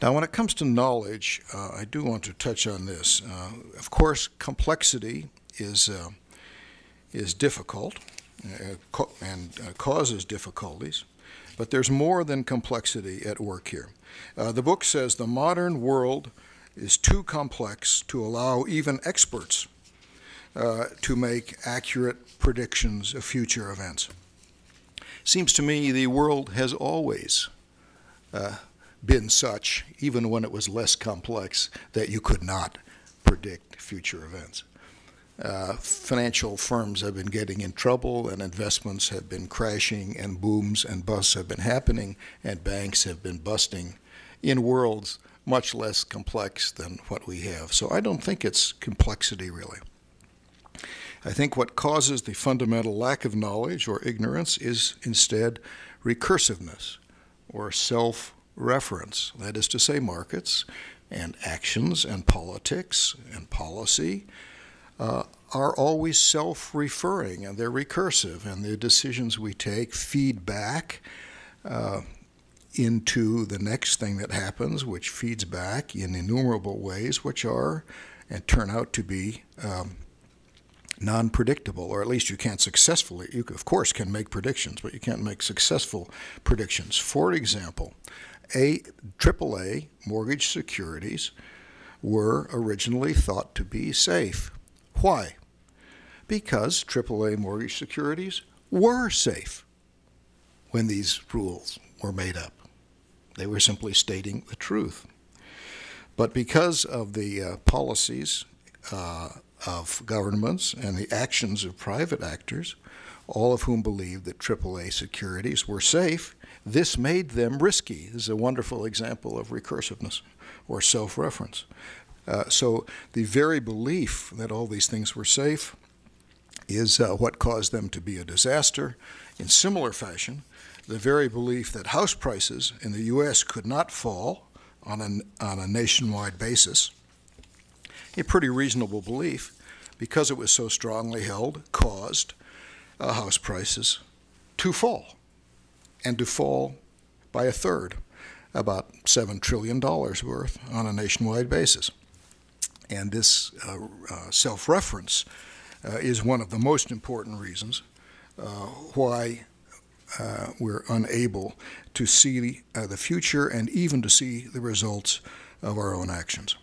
Now, when it comes to knowledge, I do want to touch on this. Of course, complexity is difficult and causes difficulties, but there's more than complexity at work here. The book says the modern world is too complex to allow even experts to make accurate predictions of future events. Seems to me the world has always been such, even when it was less complex, that you could not predict future events. Financial firms have been getting in trouble, and investments have been crashing, and booms and busts have been happening, and banks have been busting in worlds much less complex than what we have. So I don't think it's complexity, really. I think what causes the fundamental lack of knowledge or ignorance is instead recursiveness, or self-reference. That is to say, markets and actions and politics and policy are always self-referring, and they're recursive, and the decisions we take feed back into the next thing that happens, which feeds back in innumerable ways, which are and turn out to be non-predictable, or at least you can't successfully. You, of course, can make predictions, but you can't make successful predictions. For example, AAA mortgage securities were originally thought to be safe. Why? Because AAA mortgage securities were safe when these rules were made up. They were simply stating the truth. But because of the policies of governments and the actions of private actors, all of whom believed that AAA securities were safe, this made them risky. This is a wonderful example of recursiveness or self-reference. So the very belief that all these things were safe is what caused them to be a disaster. In similar fashion, the very belief that house prices in the U.S. could not fall on a nationwide basis, a pretty reasonable belief, because it was so strongly held, caused house prices to fall, and to fall by a third, about $7 trillion worth on a nationwide basis. And this self-reference is one of the most important reasons why we're unable to see the future and even to see the results of our own actions.